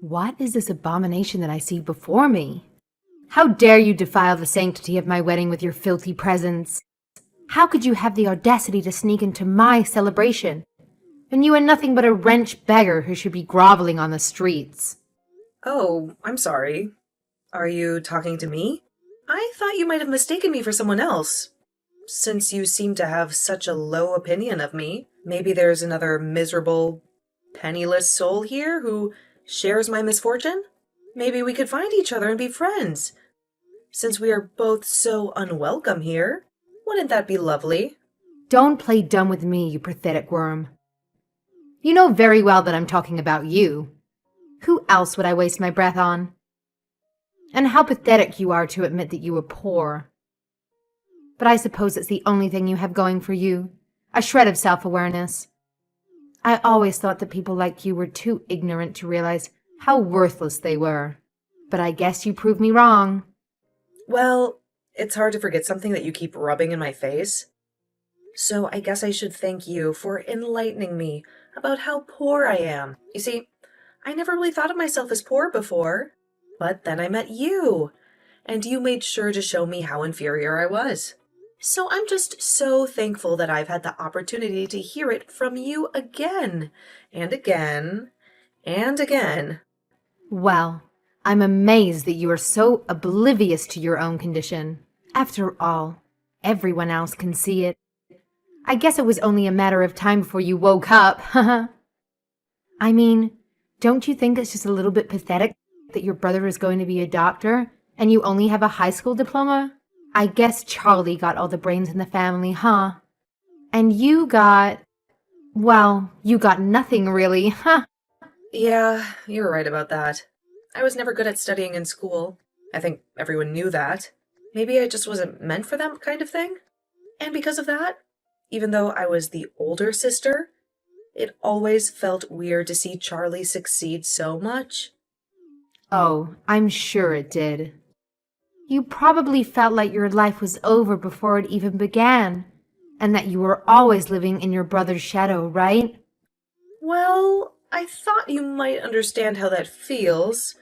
What is this abomination that I see before me? How dare you defile the sanctity of my wedding with your filthy presence? How could you have the audacity to sneak into my celebration, when you are nothing but a wretched beggar who should be groveling on the streets? Oh, I'm sorry. Are you talking to me? I thought you might have mistaken me for someone else. Since you seem to have such a low opinion of me, maybe there's another miserable, penniless soul here who shares my misfortune? Maybe we could find each other and be friends. Since we are both so unwelcome here, wouldn't that be lovely? Don't play dumb with me, you pathetic worm. You know very well that I'm talking about you. Who else would I waste my breath on? And how pathetic you are to admit that you were poor. But I suppose it's the only thing you have going for you, a shred of self-awareness. I always thought that people like you were too ignorant to realize how worthless they were. But I guess you proved me wrong. Well, it's hard to forget something that you keep rubbing in my face. So I guess I should thank you for enlightening me about how poor I am. You see, I never really thought of myself as poor before, but then I met you, and you made sure to show me how inferior I was. So I'm just so thankful that I've had the opportunity to hear it from you again, and again, and again. Well, I'm amazed that you are so oblivious to your own condition. After all, everyone else can see it. I guess it was only a matter of time before you woke up. I mean, don't you think it's just a little bit pathetic that your brother is going to be a doctor and you only have a high school diploma? I guess Charlie got all the brains in the family, huh? And you got... well, you got nothing really, huh? Yeah, you're right about that. I was never good at studying in school. I think everyone knew that. Maybe I just wasn't meant for that kind of thing. And because of that, even though I was the older sister, it always felt weird to see Charlie succeed so much. Oh, I'm sure it did. You probably felt like your life was over before it even began, and that you were always living in your brother's shadow, right? Well, I thought you might understand how that feels,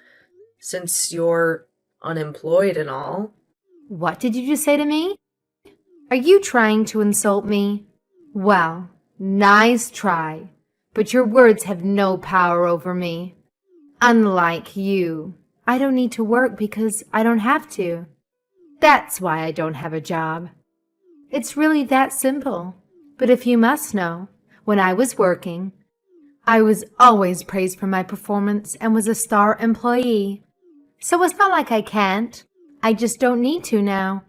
since you're unemployed and all. What did you just say to me? Are you trying to insult me? Well, nice try, but your words have no power over me. Unlike you, I don't need to work because I don't have to. That's why I don't have a job. It's really that simple. But if you must know, when I was working, I was always praised for my performance and was a star employee. So it's not like I can't. I just don't need to now.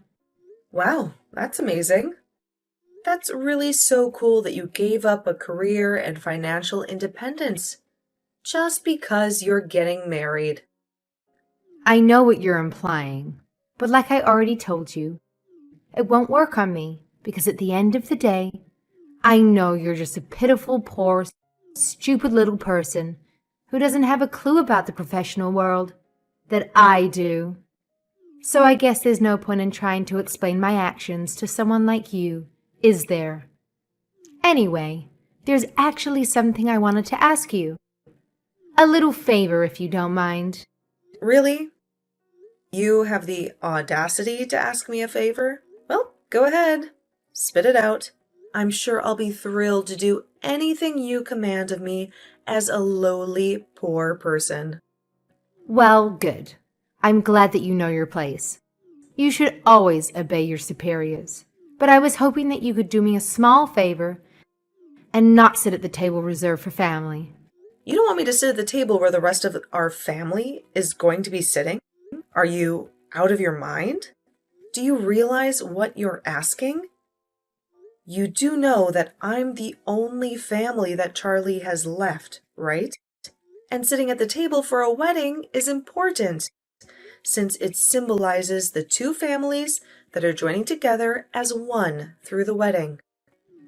Wow, that's amazing. That's really so cool that you gave up a career and financial independence just because you're getting married. I know what you're implying, but like I already told you, it won't work on me because at the end of the day, I know you're just a pitiful, poor, stupid little person who doesn't have a clue about the professional world that I do. So I guess there's no point in trying to explain my actions to someone like you, is there? Anyway, there's actually something I wanted to ask you. A little favor, if you don't mind. Really? You have the audacity to ask me a favor? Well, go ahead. Spit it out. I'm sure I'll be thrilled to do anything you command of me as a lowly, poor person. Well, good. I'm glad that you know your place. You should always obey your superiors. But I was hoping that you could do me a small favor and not sit at the table reserved for family. You don't want me to sit at the table where the rest of our family is going to be sitting? Are you out of your mind? Do you realize what you're asking? You do know that I'm the only family that Charlie has left, right? And sitting at the table for a wedding is important, since it symbolizes the two families that are joining together as one through the wedding.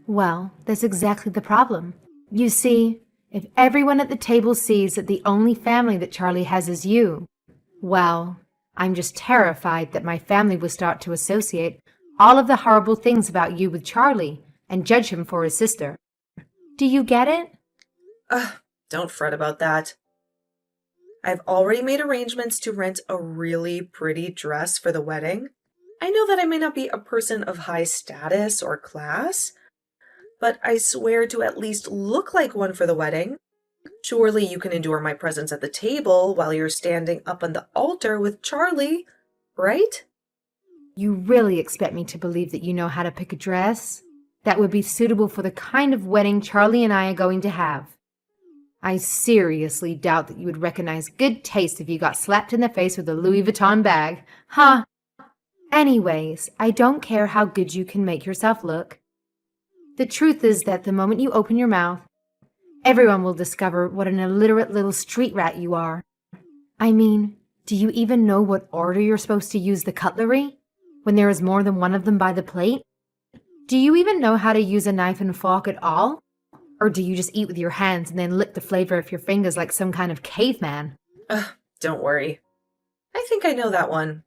Well, that's exactly the problem. You see, if everyone at the table sees that the only family that Charlie has is you, well, I'm just terrified that my family will start to associate all of the horrible things about you with Charlie and judge him for his sister. Do you get it? Don't fret about that. I've already made arrangements to rent a really pretty dress for the wedding. I know that I may not be a person of high status or class, but I swear to at least look like one for the wedding. Surely you can endure my presence at the table while you're standing up on the altar with Charlie, right? You really expect me to believe that you know how to pick a dress that would be suitable for the kind of wedding Charlie and I are going to have? I seriously doubt that you would recognize good taste if you got slapped in the face with a Louis Vuitton bag. Huh? Anyways, I don't care how good you can make yourself look. The truth is that the moment you open your mouth, everyone will discover what an illiterate little street rat you are. I mean, do you even know what order you're supposed to use the cutlery when there is more than one of them by the plate? Do you even know how to use a knife and fork at all? Or do you just eat with your hands and then lick the flavor of your fingers like some kind of caveman? Don't worry. I think I know that one.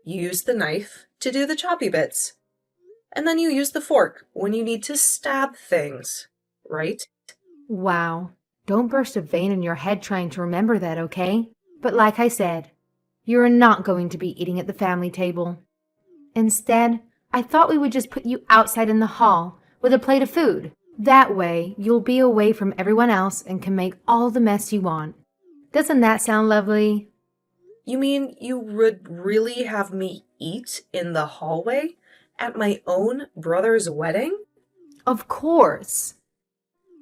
You use the knife to do the choppy bits. And then you use the fork when you need to stab things, right? Wow. Don't burst a vein in your head trying to remember that, okay? But like I said, you're not going to be eating at the family table. Instead, I thought we would just put you outside in the hall with a plate of food. That way, you'll be away from everyone else and can make all the mess you want. Doesn't that sound lovely? You mean you would really have me eat in the hallway at my own brother's wedding? Of course.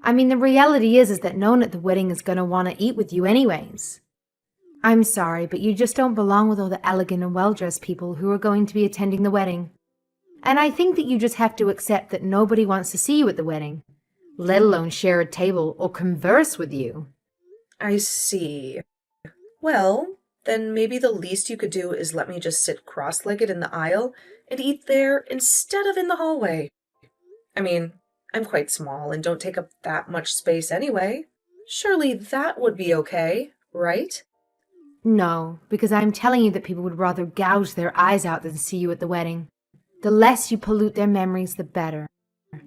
I mean, the reality is that no one at the wedding is going to want to eat with you anyways. I'm sorry, but you just don't belong with all the elegant and well-dressed people who are going to be attending the wedding. And I think that you just have to accept that nobody wants to see you at the wedding, let alone share a table or converse with you. I see. Well, then maybe the least you could do is let me just sit cross-legged in the aisle and eat there instead of in the hallway. I mean, I'm quite small and don't take up that much space anyway. Surely that would be okay, right? No, because I'm telling you that people would rather gouge their eyes out than see you at the wedding. The less you pollute their memories, the better.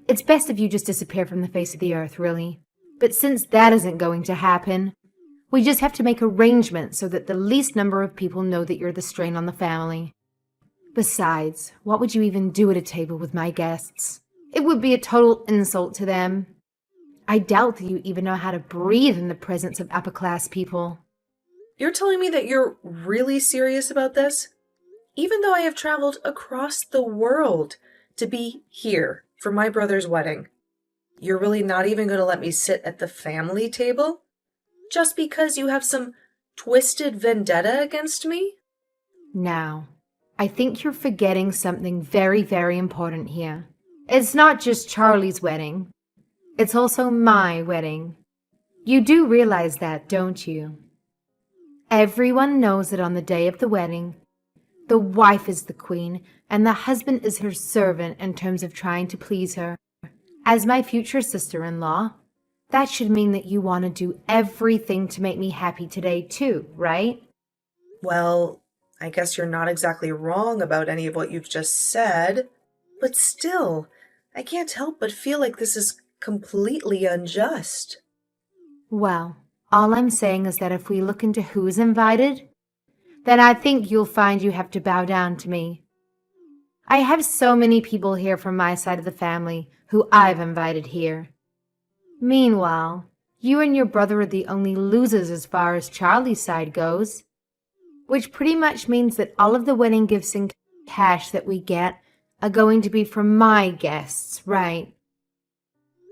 It's best if you just disappear from the face of the earth, really. But since that isn't going to happen, we just have to make arrangements so that the least number of people know that you're the strain on the family. Besides, what would you even do at a table with my guests? It would be a total insult to them. I doubt that you even know how to breathe in the presence of upper-class people. You're telling me that you're really serious about this? Even though I have traveled across the world to be here for my brother's wedding, you're really not even going to let me sit at the family table? Just because you have some twisted vendetta against me? Now, I think you're forgetting something very, very important here. It's not just Charlie's wedding. It's also my wedding. You do realize that, don't you? Everyone knows that on the day of the wedding, the wife is the queen and the husband is her servant in terms of trying to please her. As my future sister-in-law, that should mean that you want to do everything to make me happy today too, right? Well, I guess you're not exactly wrong about any of what you've just said, but still, I can't help but feel like this is completely unjust. Well, all I'm saying is that if we look into who's invited, then I think you'll find you have to bow down to me. I have so many people here from my side of the family who I've invited here. Meanwhile, you and your brother are the only losers as far as Charlie's side goes, which pretty much means that all of the wedding gifts and cash that we get are going to be from my guests, right?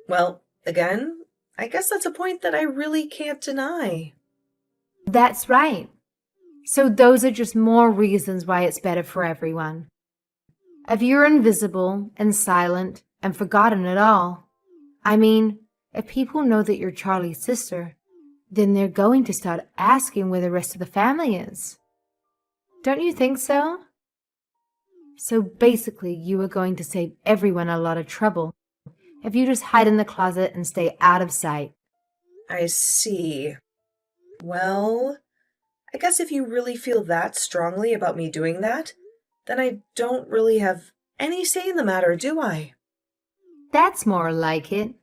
Well, again, I guess that's a point that I really can't deny. That's right. So those are just more reasons why it's better for everyone. If you're invisible and silent and forgotten at all, I mean, if people know that you're Charlie's sister, then they're going to start asking where the rest of the family is. Don't you think so? So basically, you are going to save everyone a lot of trouble if you just hide in the closet and stay out of sight. I see. Well, I guess if you really feel that strongly about me doing that, then I don't really have any say in the matter, do I? That's more like it.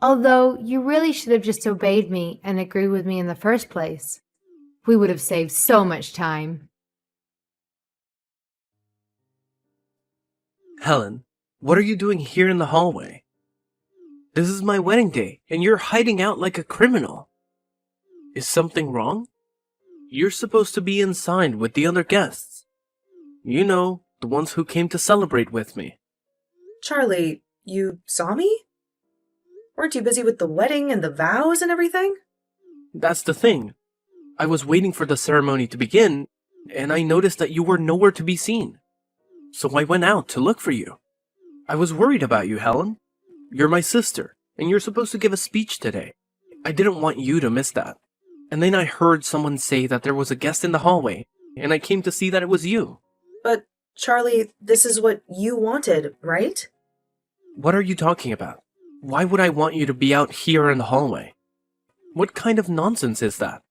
Although you really should have just obeyed me and agreed with me in the first place. We would have saved so much time. Helen, what are you doing here in the hallway? This is my wedding day, and you're hiding out like a criminal. Is something wrong? You're supposed to be inside with the other guests. You know, the ones who came to celebrate with me. Charlie, you saw me? Weren't you busy with the wedding and the vows and everything? That's the thing. I was waiting for the ceremony to begin, and I noticed that you were nowhere to be seen. So I went out to look for you. I was worried about you, Helen. You're my sister, and you're supposed to give a speech today. I didn't want you to miss that. And then I heard someone say that there was a guest in the hallway, and I came to see that it was you. But, Charlie, this is what you wanted, right? What are you talking about? Why would I want you to be out here in the hallway? What kind of nonsense is that?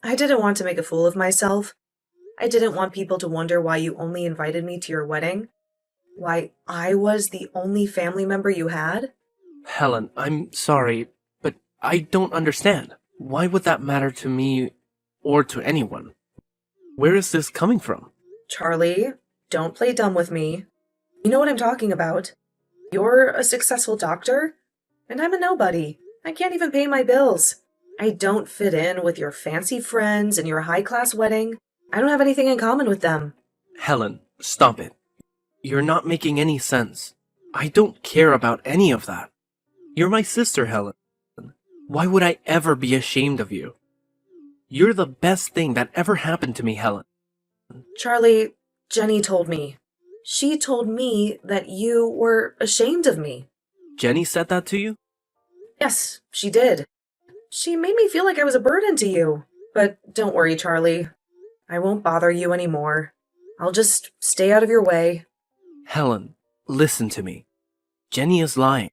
I didn't want to make a fool of myself. I didn't want people to wonder why you only invited me to your wedding. Why I was the only family member you had. Helen, I'm sorry, but I don't understand. Why would that matter to me or to anyone? Where is this coming from? Charlie, don't play dumb with me. You know what I'm talking about. You're a successful doctor, and I'm a nobody. I can't even pay my bills. I don't fit in with your fancy friends and your high-class wedding. I don't have anything in common with them. Helen, stop it. You're not making any sense. I don't care about any of that. You're my sister, Helen. Why would I ever be ashamed of you? You're the best thing that ever happened to me, Helen. Charlie, Jenny told me. She told me that you were ashamed of me. Jenny said that to you? Yes, she did. She made me feel like I was a burden to you. But don't worry, Charlie. I won't bother you anymore. I'll just stay out of your way. Helen, listen to me. Jenny is lying.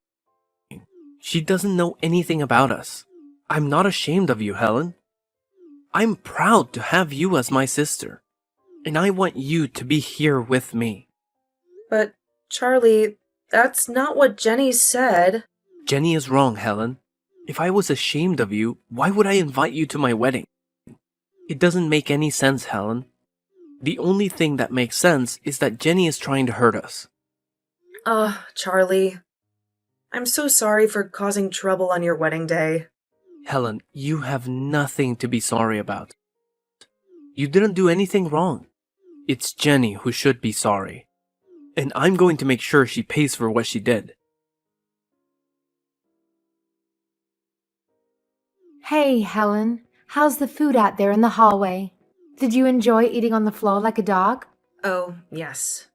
She doesn't know anything about us. I'm not ashamed of you, Helen. I'm proud to have you as my sister. And I want you to be here with me. But, Charlie, that's not what Jenny said. Jenny is wrong, Helen. If I was ashamed of you, why would I invite you to my wedding? It doesn't make any sense, Helen. The only thing that makes sense is that Jenny is trying to hurt us. Charlie. I'm so sorry for causing trouble on your wedding day. Helen, you have nothing to be sorry about. You didn't do anything wrong. It's Jenny who should be sorry. And I'm going to make sure she pays for what she did. Hey, Helen. How's the food out there in the hallway? Did you enjoy eating on the floor like a dog? Oh, yes.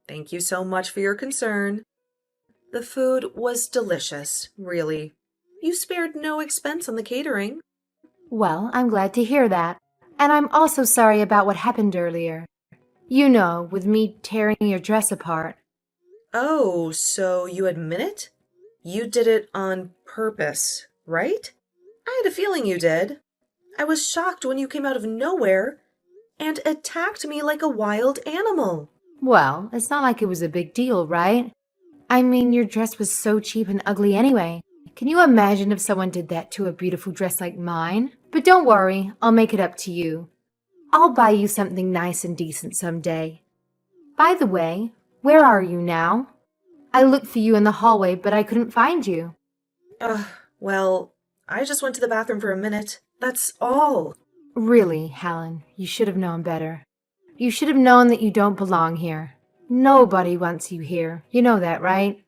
Thank you so much for your concern. The food was delicious, really. You spared no expense on the catering. Well, I'm glad to hear that. And I'm also sorry about what happened earlier. You know, with me tearing your dress apart. Oh, so you admit it? You did it on purpose, right? I had a feeling you did. I was shocked when you came out of nowhere and attacked me like a wild animal. Well, it's not like it was a big deal, right? I mean, your dress was so cheap and ugly anyway. Can you imagine if someone did that to a beautiful dress like mine? But don't worry, I'll make it up to you. I'll buy you something nice and decent someday. By the way, where are you now? I looked for you in the hallway, but I couldn't find you. Well, I just went to the bathroom for a minute. That's all. Really, Helen, you should have known better. You should have known that you don't belong here. Nobody wants you here. You know that, right?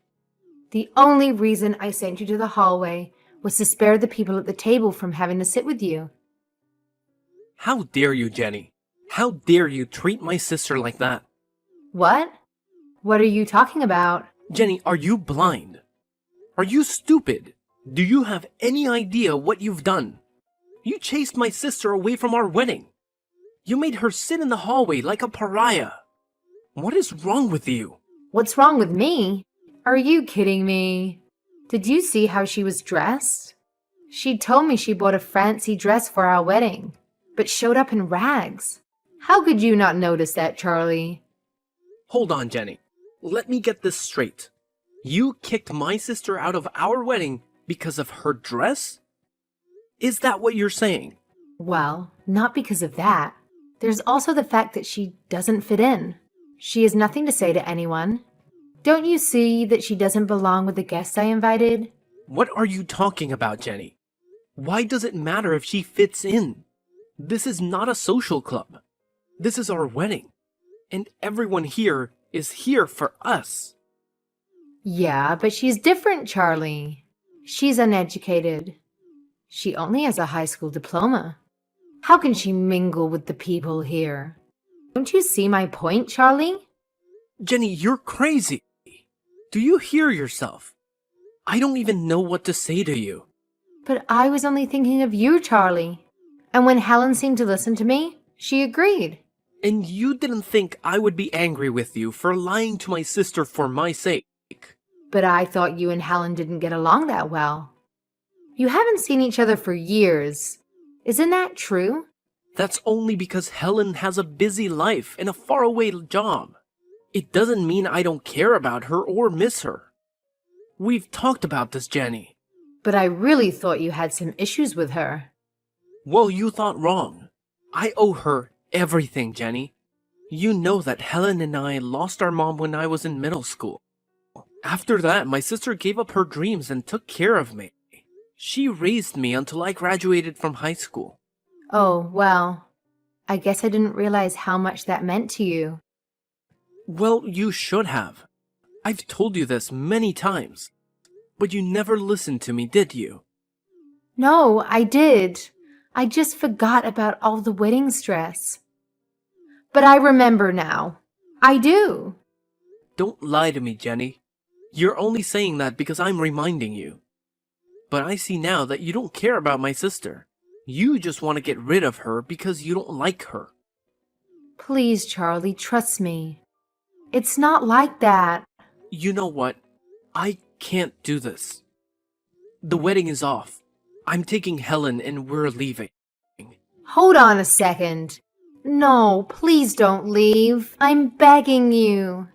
The only reason I sent you to the hallway was to spare the people at the table from having to sit with you. How dare you, Jenny? How dare you treat my sister like that? What? What are you talking about? Jenny, are you blind? Are you stupid? Do you have any idea what you've done? You chased my sister away from our wedding. You made her sit in the hallway like a pariah. What is wrong with you? What's wrong with me? Are you kidding me? Did you see how she was dressed? She told me she bought a fancy dress for our wedding, but showed up in rags. How could you not notice that, Charlie? Hold on, Jenny. Let me get this straight. You kicked my sister out of our wedding because of her dress? Is that what you're saying? Well, not because of that. There's also the fact that she doesn't fit in. She has nothing to say to anyone. Don't you see that she doesn't belong with the guests I invited? What are you talking about, Jenny? Why does it matter if she fits in? This is not a social club. This is our wedding. And everyone here is here for us. Yeah, but she's different, Charlie. She's uneducated. She only has a high school diploma. How can she mingle with the people here? Don't you see my point, Charlie? Jenny, you're crazy. Do you hear yourself? I don't even know what to say to you. But I was only thinking of you, Charlie. And when Helen seemed to listen to me, she agreed. And you didn't think I would be angry with you for lying to my sister for my sake. But I thought you and Helen didn't get along that well. You haven't seen each other for years. Isn't that true? That's only because Helen has a busy life and a faraway job. It doesn't mean I don't care about her or miss her. We've talked about this, Jenny. But I really thought you had some issues with her. Well, you thought wrong. I owe her everything, Jenny. You know that Helen and I lost our mom when I was in middle school. After that, my sister gave up her dreams and took care of me. She raised me until I graduated from high school. Oh, well, I guess I didn't realize how much that meant to you. Well, you should have. I've told you this many times. But you never listened to me, did you? No, I did. I just forgot about all the wedding stress. But I remember now. I do. Don't lie to me, Jenny. You're only saying that because I'm reminding you. But I see now that you don't care about my sister. You just want to get rid of her because you don't like her. Please, Charlie, trust me. It's not like that. You know what? I can't do this. The wedding is off. I'm taking Helen and we're leaving. Hold on a second. No, please don't leave. I'm begging you.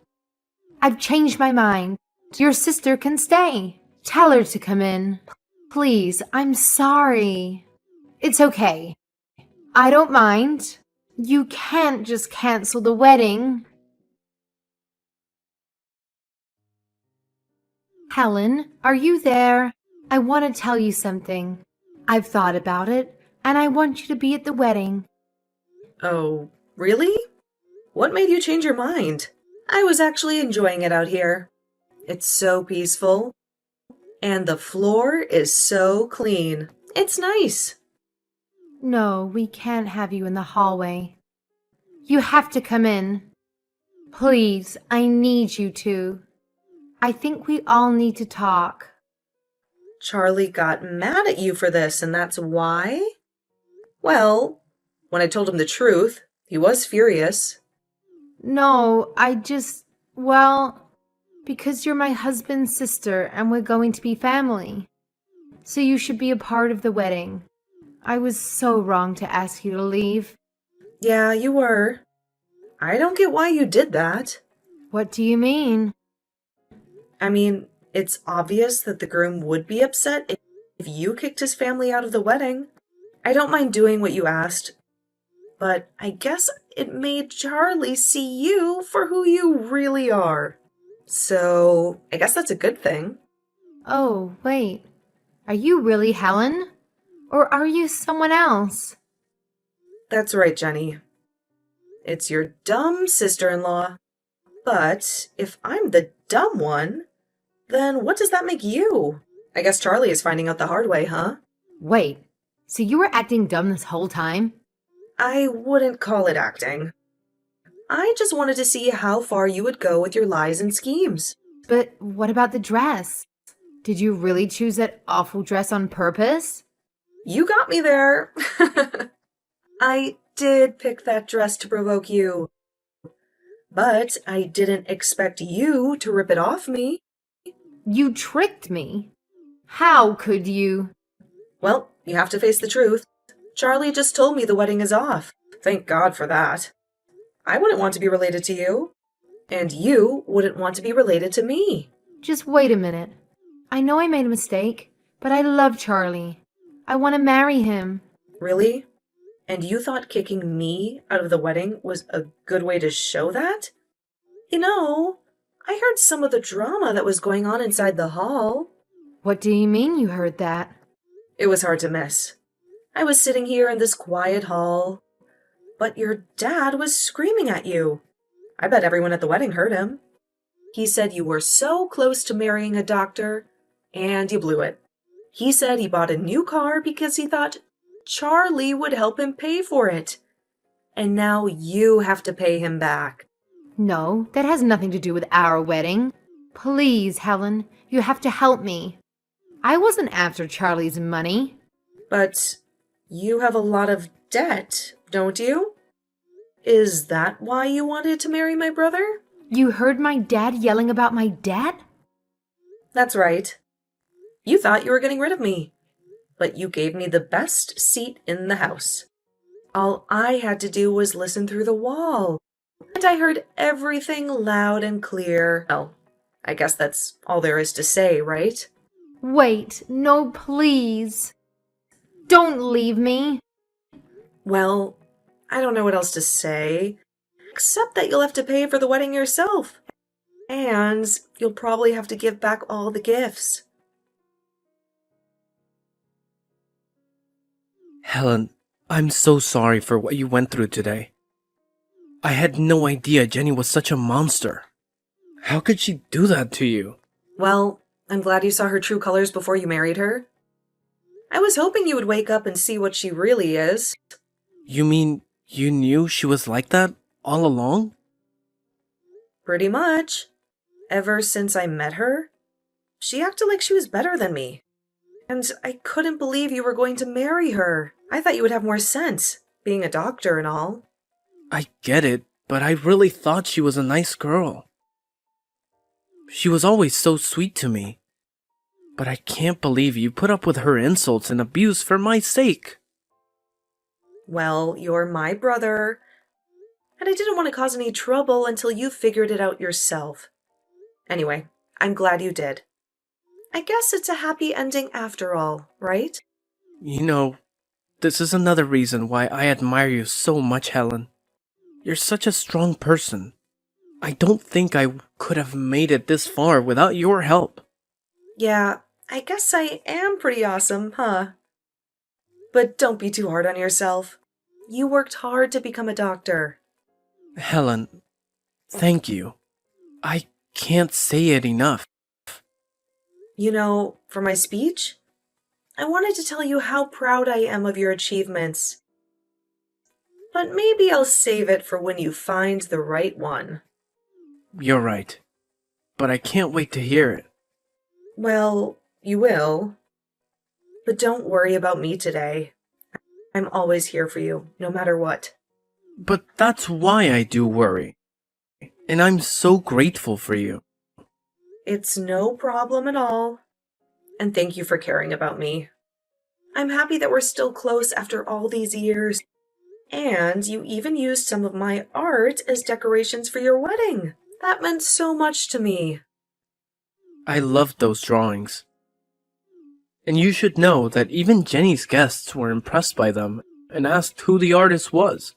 I've changed my mind. Your sister can stay. Tell her to come in. Please, I'm sorry. It's okay. I don't mind. You can't just cancel the wedding. Helen, are you there? I want to tell you something. I've thought about it, and I want you to be at the wedding. Oh, really? What made you change your mind? I was actually enjoying it out here. It's so peaceful. And the floor is so clean. It's nice. No, we can't have you in the hallway. You have to come in. Please, I need you to. I think we all need to talk. Charlie got mad at you for this, and that's why? Well, when I told him the truth, he was furious. No, because you're my husband's sister and we're going to be family. So you should be a part of the wedding. I was so wrong to ask you to leave. Yeah, you were. I don't get why you did that. What do you mean? I mean, it's obvious that the groom would be upset if you kicked his family out of the wedding. I don't mind doing what you asked, but I guess it made Charlie see you for who you really are. So, I guess that's a good thing. Oh, wait. Are you really Helen? Or are you someone else? That's right, Jenny. It's your dumb sister-in-law. But if I'm the dumb one, then what does that make you? I guess Charlie is finding out the hard way, huh? Wait, so you were acting dumb this whole time? I wouldn't call it acting. I just wanted to see how far you would go with your lies and schemes. But what about the dress? Did you really choose that awful dress on purpose? You got me there. I did pick that dress to provoke you. But I didn't expect you to rip it off me. You tricked me. How could you? Well, you have to face the truth. Charlie just told me the wedding is off. Thank God for that. I wouldn't want to be related to you. And you wouldn't want to be related to me. Just wait a minute. I know I made a mistake, but I love Charlie. I want to marry him. Really? And you thought kicking me out of the wedding was a good way to show that? You know, I heard some of the drama that was going on inside the hall. What do you mean you heard that? It was hard to miss. I was sitting here in this quiet hall, but your dad was screaming at you. I bet everyone at the wedding heard him. He said you were so close to marrying a doctor, and you blew it. He said he bought a new car because he thought Charlie would help him pay for it. And now you have to pay him back. No, that has nothing to do with our wedding. Please, Helen, you have to help me. I wasn't after Charlie's money. But you have a lot of debt, don't you? Is that why you wanted to marry my brother? You heard my dad yelling about my debt? That's right. You thought you were getting rid of me, but you gave me the best seat in the house. All I had to do was listen through the wall, and I heard everything loud and clear. Well, I guess that's all there is to say, right? Wait, no, please. Don't leave me. Well, I don't know what else to say, except that you'll have to pay for the wedding yourself. And you'll probably have to give back all the gifts. Helen, I'm so sorry for what you went through today. I had no idea Jenny was such a monster. How could she do that to you? Well, I'm glad you saw her true colors before you married her. I was hoping you would wake up and see what she really is. You mean you knew she was like that all along? Pretty much. Ever since I met her, she acted like she was better than me. And I couldn't believe you were going to marry her. I thought you would have more sense, being a doctor and all. I get it, but I really thought she was a nice girl. She was always so sweet to me. But I can't believe you put up with her insults and abuse for my sake. Well, you're my brother, and I didn't want to cause any trouble until you figured it out yourself. Anyway, I'm glad you did. I guess it's a happy ending after all, right? You know, this is another reason why I admire you so much, Helen. You're such a strong person. I don't think I could have made it this far without your help. Yeah, I guess I am pretty awesome, huh? But don't be too hard on yourself. You worked hard to become a doctor. Helen, thank you. I can't say it enough. You know, for my speech, I wanted to tell you how proud I am of your achievements. But maybe I'll save it for when you find the right one. You're right. But I can't wait to hear it. Well, you will. But don't worry about me today. I'm always here for you, no matter what. But that's why I do worry. And I'm so grateful for you. It's no problem at all. And thank you for caring about me. I'm happy that we're still close after all these years. And you even used some of my art as decorations for your wedding. That meant so much to me. I loved those drawings. And you should know that even Jenny's guests were impressed by them and asked who the artist was.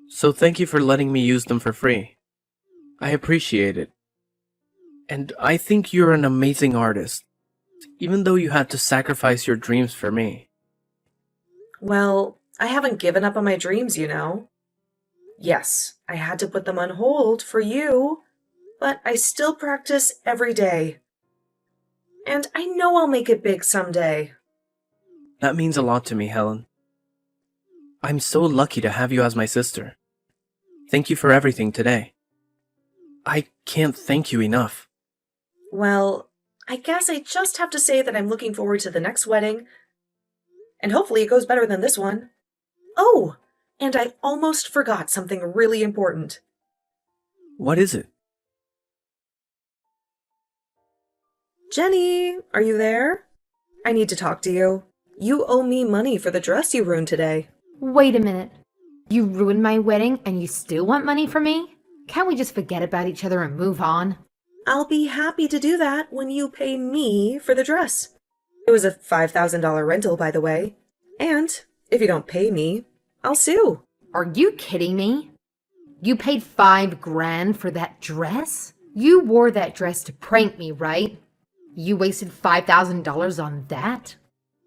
So thank you for letting me use them for free. I appreciate it. And I think you're an amazing artist, even though you had to sacrifice your dreams for me. Well, I haven't given up on my dreams, you know. Yes, I had to put them on hold for you, but I still practice every day. And I know I'll make it big someday. That means a lot to me, Helen. I'm so lucky to have you as my sister. Thank you for everything today. I can't thank you enough. Well, I guess I just have to say that I'm looking forward to the next wedding. And hopefully it goes better than this one. Oh, and I almost forgot something really important. What is it? Jenny, are you there? I need to talk to you. You owe me money for the dress you ruined today. Wait a minute. You ruined my wedding and you still want money from me? Can't we just forget about each other and move on? I'll be happy to do that when you pay me for the dress. It was a $5,000 rental, by the way. And if you don't pay me, I'll sue. Are you kidding me? You paid $5,000 for that dress? You wore that dress to prank me, right? You wasted $5,000 on that?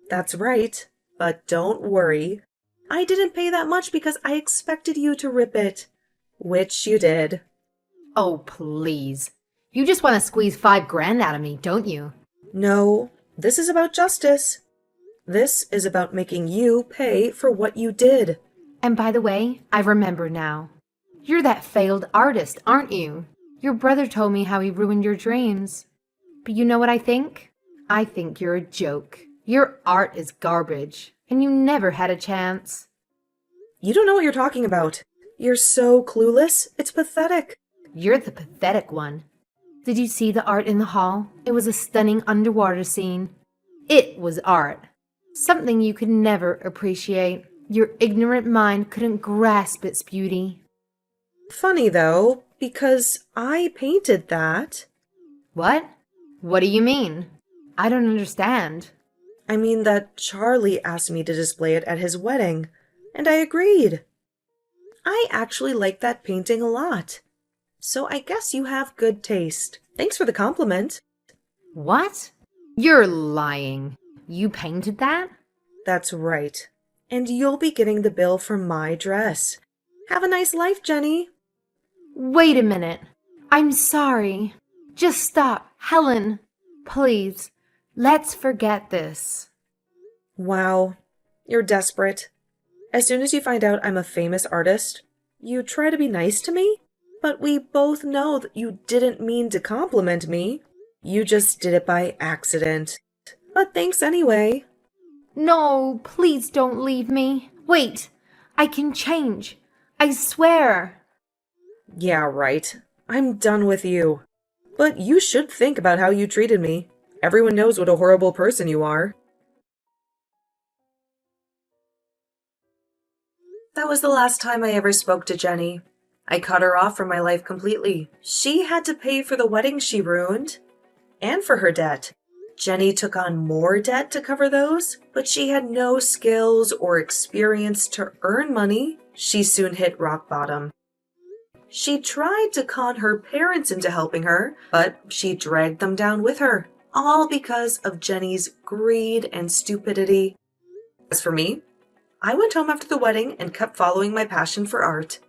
That's right. But don't worry. I didn't pay that much because I expected you to rip it. Which you did. Oh, please. You just want to squeeze $5,000 out of me, don't you? No, this is about justice. This is about making you pay for what you did. And by the way, I remember now. You're that failed artist, aren't you? Your brother told me how he ruined your dreams. But you know what I think? I think you're a joke. Your art is garbage, and you never had a chance. You don't know what you're talking about. You're so clueless. It's pathetic. You're the pathetic one. Did you see the art in the hall? It was a stunning underwater scene. It was art. Something you could never appreciate. Your ignorant mind couldn't grasp its beauty. Funny though, because I painted that. What? What do you mean? I don't understand. I mean that Charlie asked me to display it at his wedding, and I agreed. I actually like that painting a lot. So I guess you have good taste. Thanks for the compliment. What? You're lying. You painted that? That's right. And you'll be getting the bill for my dress. Have a nice life, Jenny. Wait a minute. I'm sorry. Just stop, Helen. Please, let's forget this. Wow, you're desperate. As soon as you find out I'm a famous artist, you try to be nice to me? But we both know that you didn't mean to compliment me. You just did it by accident. But thanks anyway. No, please don't leave me. Wait, I can change. I swear. Yeah, right. I'm done with you. But you should think about how you treated me. Everyone knows what a horrible person you are. That was the last time I ever spoke to Jenny. I cut her off from my life completely. She had to pay for the wedding she ruined, and for her debt. Jenny took on more debt to cover those, but she had no skills or experience to earn money. She soon hit rock bottom. She tried to con her parents into helping her, but she dragged them down with her, all because of Jenny's greed and stupidity. As for me, I went home after the wedding and kept following my passion for art.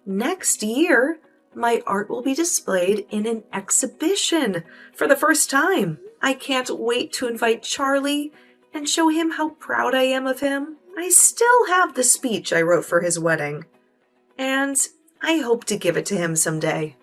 Next year, my art will be displayed in an exhibition for the first time. I can't wait to invite Charlie and show him how proud I am of him. I still have the speech I wrote for his wedding, and I hope to give it to him someday.